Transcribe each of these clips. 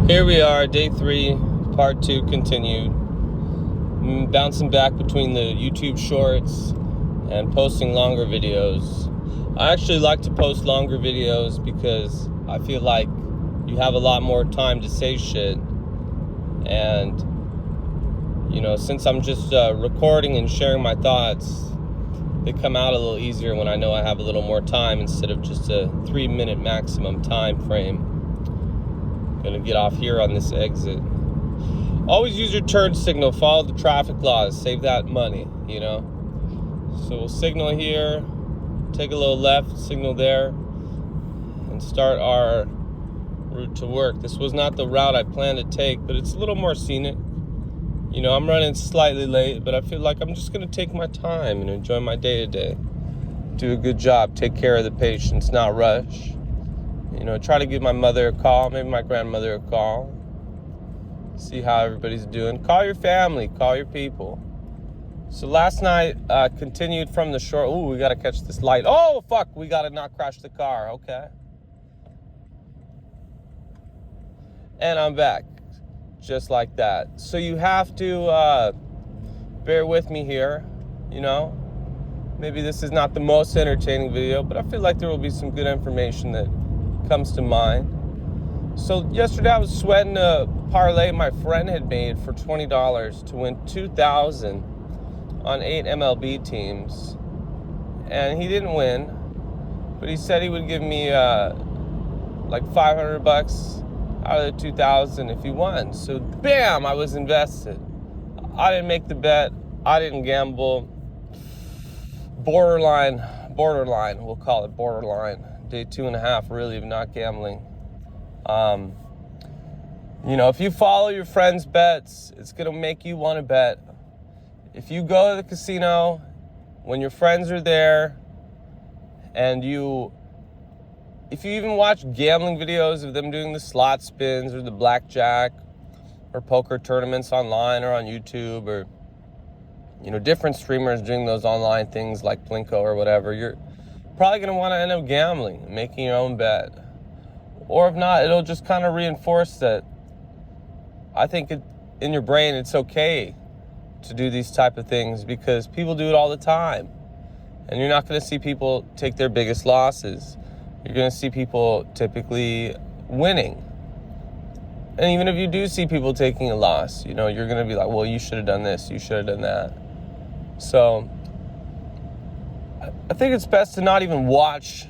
Here we are, day 3, part 2 continued. Bouncing back between the YouTube shorts and posting longer videos. I actually like to post longer videos because I feel like you have a lot more time to say shit. And, you know, since I'm just recording and sharing my thoughts, they come out a little easier when I know I have a little more time instead of just a 3-minute maximum time frame. Gonna get off here on this exit. Always use your turn signal, follow the traffic laws, save that money, you know. So we'll signal here, take a little left, signal there, and start our route to work. This was not the route I planned to take, but it's a little more scenic. You know, I'm running slightly late, but I feel like I'm just gonna take my time and enjoy my day today. Do a good job, take care of the patients, not rush. You know, try to give my mother a call, maybe my grandmother a call. See how everybody's doing. Call your family, call your people. So last night, continued from the shore. Ooh, we gotta catch this light. Oh, fuck, we gotta not crash the car, okay. And I'm back, just like that. So you have to bear with me here, you know. Maybe this is not the most entertaining video, but I feel like there will be some good information that comes to mind. So yesterday I was sweating a parlay my friend had made for $20 to win $2,000 on 8 MLB teams, and he didn't win, but he said he would give me like $500 out of the $2,000 if he won. So bam, I was invested. I didn't make the bet, I didn't gamble. Borderline, we'll call it borderline. Day 2.5 really of not gambling. You know, if you follow your friends' bets, it's gonna make you want to bet. If you go to the casino when your friends are there, and if you even watch gambling videos of them doing the slot spins or the blackjack or poker tournaments online or on YouTube, or you know, different streamers doing those online things like Plinko or whatever, you're probably going to want to end up gambling, making your own bet. Or if not, it'll just kind of reinforce that I think in your brain it's okay to do these type of things because people do it all the time. And you're not going to see people take their biggest losses. You're going to see people typically winning. And even if you do see people taking a loss, you know, you're going to be like, well, you should have done this, you should have done that. So I think it's best to not even watch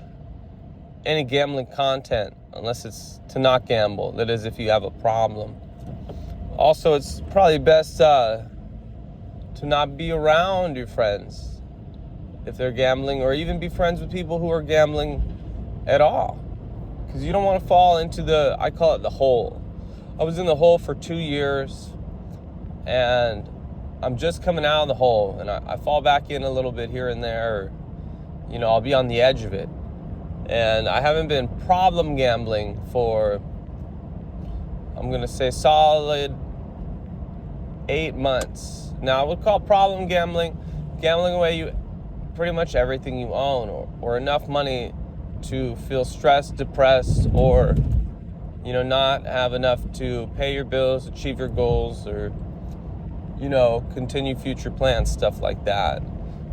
any gambling content unless it's to not gamble. That is, if you have a problem. Also, it's probably best to not be around your friends if they're gambling, or even be friends with people who are gambling at all. Because you don't want to fall into I call it the hole. I was in the hole for 2 years, and I'm just coming out of the hole, and I fall back in a little bit here and there. You know, I'll be on the edge of it. And I haven't been problem gambling for, I'm going to say, solid 8 months. Now, I would call problem gambling away pretty much everything you own, or enough money to feel stressed, depressed, or, you know, not have enough to pay your bills, achieve your goals, or, you know, continue future plans, stuff like that.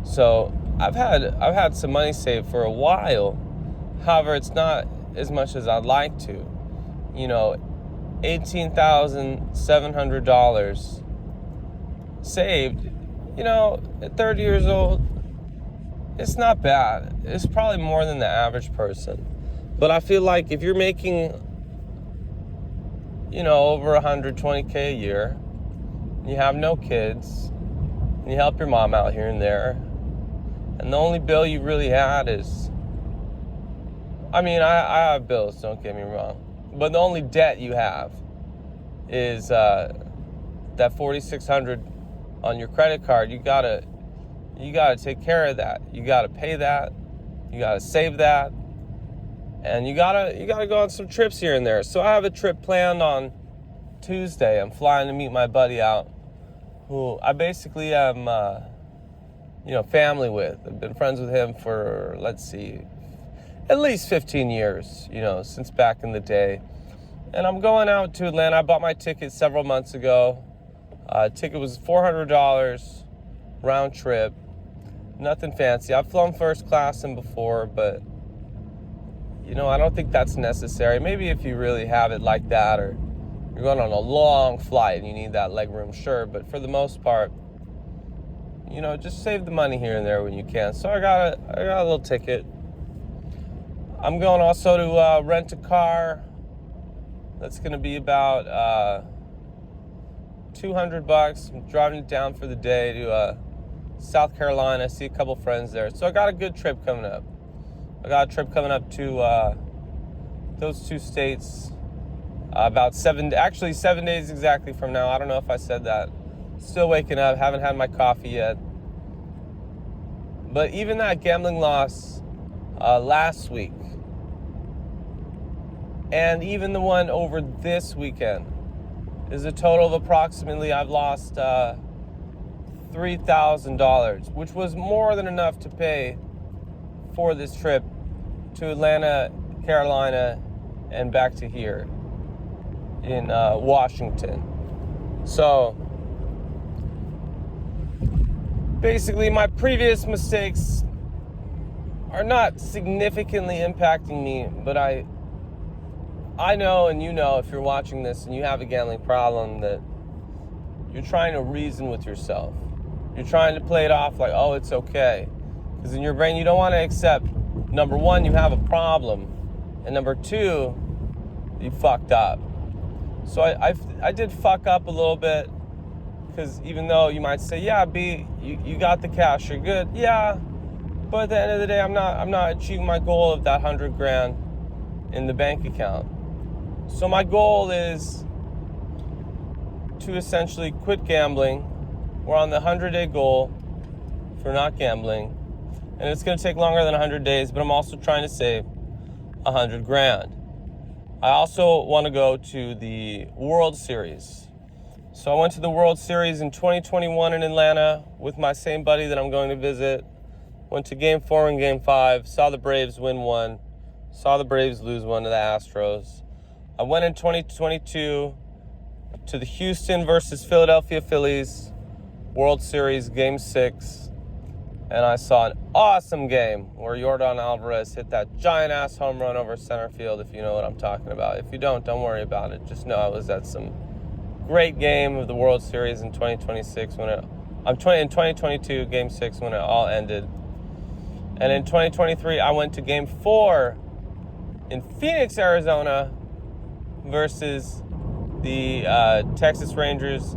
So I've had some money saved for a while. However, it's not as much as I'd like to. You know, $18,700 saved, you know, at 30 years old, it's not bad. It's probably more than the average person. But I feel like if you're making, you know, over $120K a year, you have no kids, and you help your mom out here and there, and the only bill you really had is, I mean, I have bills, don't get me wrong, but the only debt you have is that $4,600 on your credit card. You gotta take care of that. You gotta pay that. You gotta save that, and you gotta go on some trips here and there. So I have a trip planned on Tuesday. I'm flying to meet my buddy out, who I basically am, you know, family with. I've been friends with him for, let's see, at least 15 years, you know, since back in the day. And I'm going out to Atlanta. I bought my ticket several months ago. Ticket was $400 round trip. Nothing fancy. I've flown first class in before, but I don't think that's necessary. Maybe if you really have it like that, or you're going on a long flight and you need that leg room, sure. But for the most part, just save the money here and there when you can. So I got a little ticket. I'm going also to rent a car. That's going to be about $200. I'm driving it down for the day to South Carolina, see a couple friends there. So I got a good trip coming up. I got a trip coming up to those two states about 7 days exactly from now. I don't know if I said that. Still waking up, haven't had my coffee yet. But even that gambling loss last week, and even the one over this weekend, is a total of approximately, I've lost $3,000, which was more than enough to pay for this trip to Atlanta, Carolina, and back to here in Washington. So basically, my previous mistakes are not significantly impacting me, but I know, and if you're watching this and you have a gambling problem, that you're trying to reason with yourself. You're trying to play it off like, oh, it's okay. Because in your brain, you don't want to accept, number one, you have a problem, and number two, you fucked up. So I did fuck up a little bit, because even though you might say, yeah, B, you got the cash, you're good. Yeah, but at the end of the day, I'm not achieving my goal of that $100,000 in the bank account. So my goal is to essentially quit gambling. We're on the 100-day goal for not gambling, and it's going to take longer than 100 days, but I'm also trying to save $100,000. I also want to go to the World Series. So I went to the World Series in 2021 in Atlanta with my same buddy that I'm going to visit. Went to Game 4 and Game 5, saw the Braves win one, saw the Braves lose one to the Astros. I went in 2022 to the Houston versus Philadelphia Phillies World Series Game 6, and I saw an awesome game where Yordan Alvarez hit that giant-ass home run over center field, if you know what I'm talking about. If you don't worry about it. Just know I was at some great game of the World Series in 2026 in 2022, Game 6, when it all ended. And in 2023, I went to Game 4 in Phoenix, Arizona versus the Texas Rangers,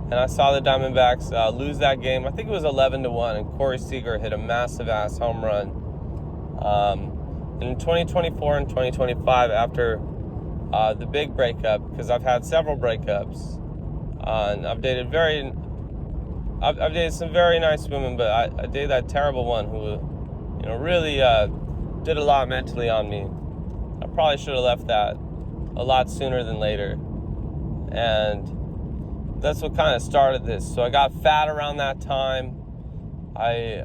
and I saw the Diamondbacks lose that game. I think it was 11-1, and Corey Seager hit a massive-ass home run. And in 2024 and 2025, after the big breakup, because I've had several breakups, and I've dated some very nice women, but I dated that terrible one who, really did a lot mentally on me. I probably should have left that a lot sooner than later, and that's what kind of started this. So I got fat around that time. I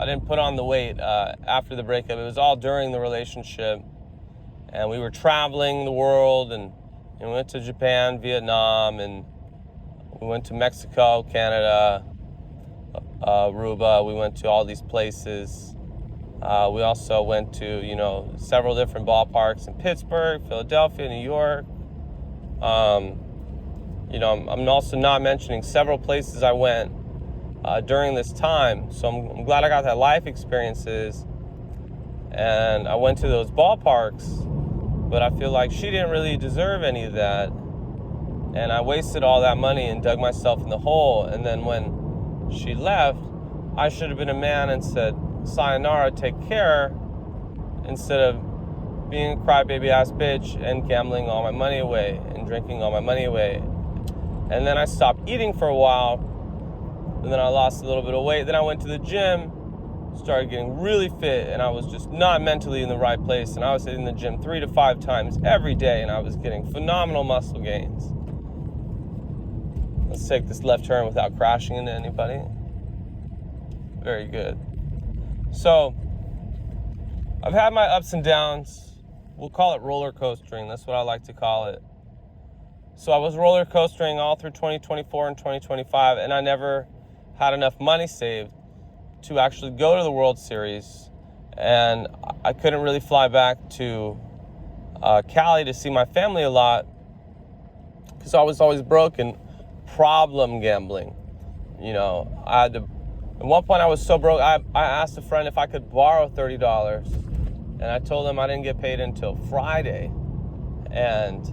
didn't put on the weight after the breakup. It was all during the relationship, and we were traveling the world, and we went to Japan, Vietnam, and we went to Mexico, Canada, Aruba. We went to all these places. We also went to, several different ballparks in Pittsburgh, Philadelphia, New York. I'm also not mentioning several places I went during this time. So I'm glad I got that life experiences, and I went to those ballparks, but I feel like she didn't really deserve any of that. And I wasted all that money and dug myself in the hole. And then when she left, I should have been a man and said, sayonara, take care, instead of being a crybaby ass bitch and gambling all my money away and drinking all my money away. And then I stopped eating for a while, and then I lost a little bit of weight. Then I went to the gym, started getting really fit, and I was just not mentally in the right place. And I was hitting the gym 3 to 5 times every day, and I was getting phenomenal muscle gains. Let's take this left turn without crashing into anybody. Very good. So I've had my ups and downs we'll call it roller coastering. That's what I like to call it. So I was roller coastering all through 2024 and 2025, and I never had enough money saved to actually go to the World Series. And I couldn't really fly back to Cali to see my family a lot because I was always broke and problem gambling. You know, I had to, at one point I was so broke, I asked a friend if I could borrow $30, and I told him I didn't get paid until Friday, and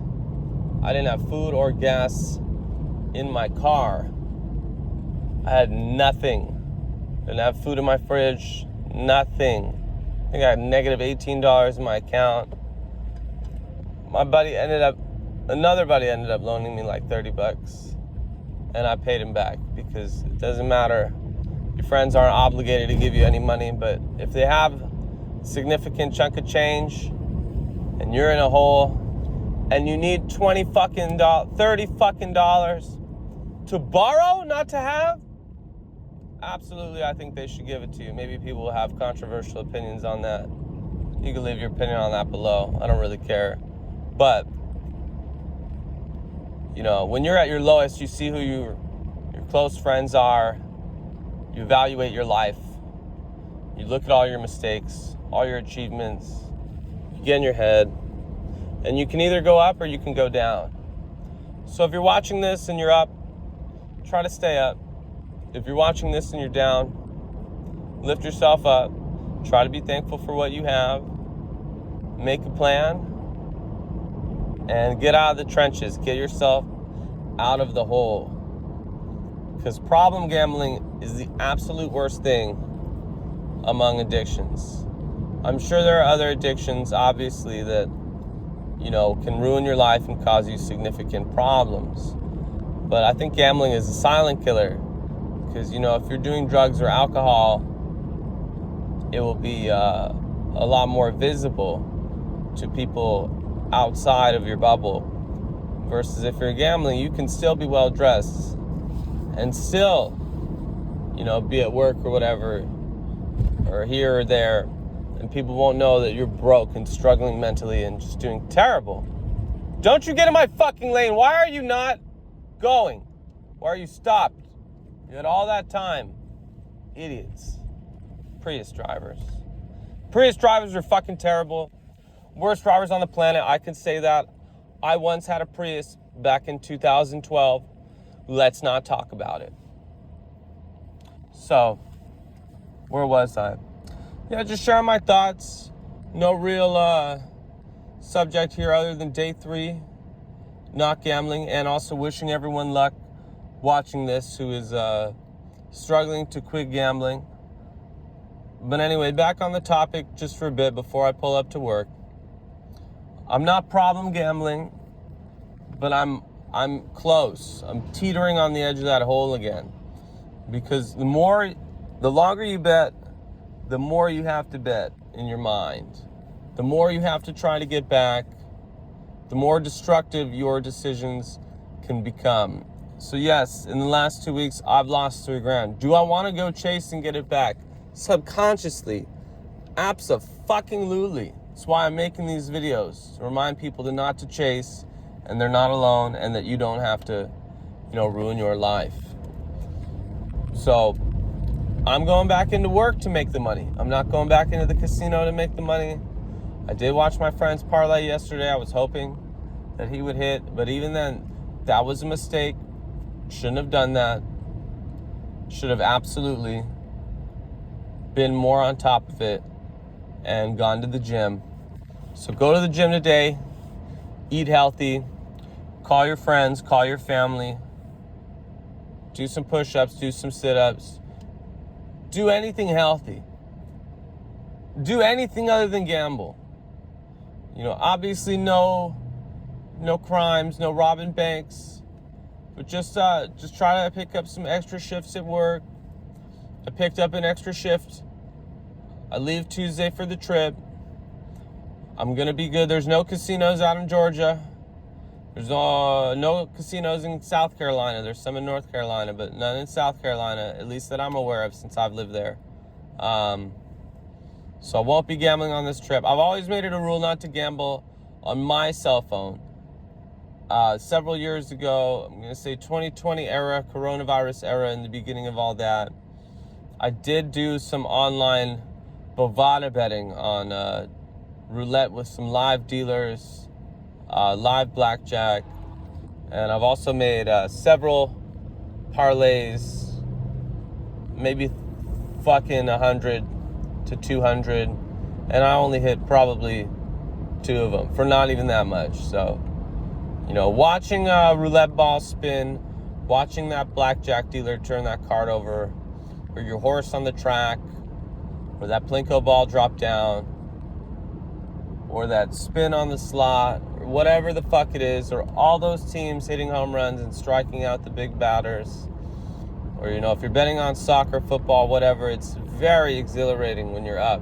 I didn't have food or gas in my car. I had nothing. Didn't have food in my fridge, nothing. I think I had negative $18 in my account. Another buddy ended up loaning me like $30, and I paid him back because it doesn't matter. Your friends aren't obligated to give you any money, but if they have a significant chunk of change and you're in a hole and you need $30 fucking to borrow, not to have, absolutely, I think they should give it to you. Maybe people will have controversial opinions on that. You can leave your opinion on that below. I don't really care. But, you know, when you're at your lowest, you see who your close friends are. You evaluate your life. You look at all your mistakes, all your achievements. You get in your head. And you can either go up or you can go down. So if you're watching this and you're up, try to stay up. If you're watching this and you're down, lift yourself up. Try to be thankful for what you have. Make a plan. And get out of the trenches. Get yourself out of the hole. Because problem gambling is the absolute worst thing among addictions. I'm sure there are other addictions, obviously, that, you know, can ruin your life and cause you significant problems. But I think gambling is a silent killer. Because, you know, if you're doing drugs or alcohol, it will be a lot more visible to people outside of your bubble. Versus if you're gambling, you can still be well dressed and still, you know, be at work or whatever, or here or there, and people won't know that you're broke and struggling mentally and just doing terrible. Don't you get in my fucking lane. Why are you not going? Why are you stopped? You had all that time. Idiots. Prius drivers. Prius drivers are fucking terrible. Worst drivers on the planet. I can say that. I once had a Prius back in 2012. Let's not talk about it. So, where was I? Yeah, just sharing my thoughts. No real subject here other than day 3, not gambling, and also wishing everyone luck watching this who is struggling to quit gambling. But anyway, back on the topic just for a bit before I pull up to work. I'm not problem gambling, but I'm close. I'm teetering on the edge of that hole again. Because the longer you bet, the more you have to bet in your mind. The more you have to try to get back, the more destructive your decisions can become. So yes, in the last 2 weeks, I've lost $3,000. Do I want to go chase and get it back? Subconsciously. Abso-fucking-lutely. That's why I'm making these videos, to remind people not to chase, and they're not alone, and that you don't have to, you know, ruin your life. So, I'm going back into work to make the money. I'm not going back into the casino to make the money. I did watch my friend's parlay yesterday. I was hoping that he would hit, but even then, that was a mistake. Shouldn't have done that. Should have absolutely been more on top of it and gone to the gym. So go to the gym today, eat healthy, call your friends, call your family, do some push-ups, do some sit-ups, do anything healthy. Do anything other than gamble. You know, obviously no crimes, no robbing banks, but just try to pick up some extra shifts at work. I picked up an extra shift. I leave Tuesday for the trip. I'm going to be good. There's no casinos out in Georgia. There's no casinos in South Carolina. There's some in North Carolina, but none in South Carolina, at least that I'm aware of since I've lived there. So I won't be gambling on this trip. I've always made it a rule not to gamble on my cell phone. Several years ago, I'm going to say 2020 era, coronavirus era, in the beginning of all that, I did do some online bovada betting on roulette with some live dealers, live blackjack, and I've also made several parlays, maybe fucking 100 to 200, and I only hit probably 2 of them for not even that much. So, you know, watching a roulette ball spin, watching that blackjack dealer turn that card over, or your horse on the track, or that plinko ball drop down, or that spin on the slot, or whatever the fuck it is, or all those teams hitting home runs and striking out the big batters, or, you know, if you're betting on soccer, football, whatever, it's very exhilarating when you're up.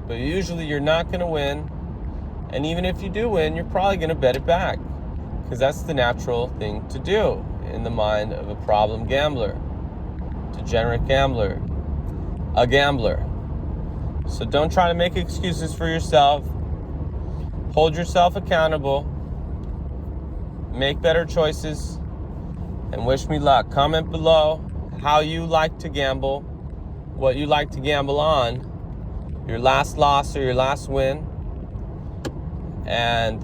But usually you're not going to win, and even if you do win, you're probably going to bet it back, because that's the natural thing to do in the mind of a problem gambler, degenerate gambler, a gambler. So don't try to make excuses for yourself. Hold yourself accountable. Make better choices. And wish me luck. Comment below how you like to gamble, what you like to gamble on, your last loss or your last win, and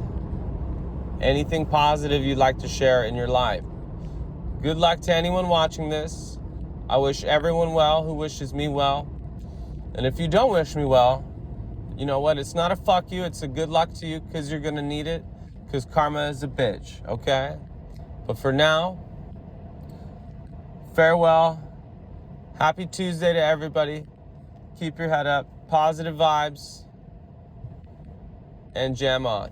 anything positive you'd like to share in your life. Good luck to anyone watching this. I wish everyone well who wishes me well. And if you don't wish me well, you know what? It's not a fuck you. It's a good luck to you, because you're going to need it, because karma is a bitch, okay? But for now, farewell. Happy Tuesday to everybody. Keep your head up. Positive vibes. And jam on.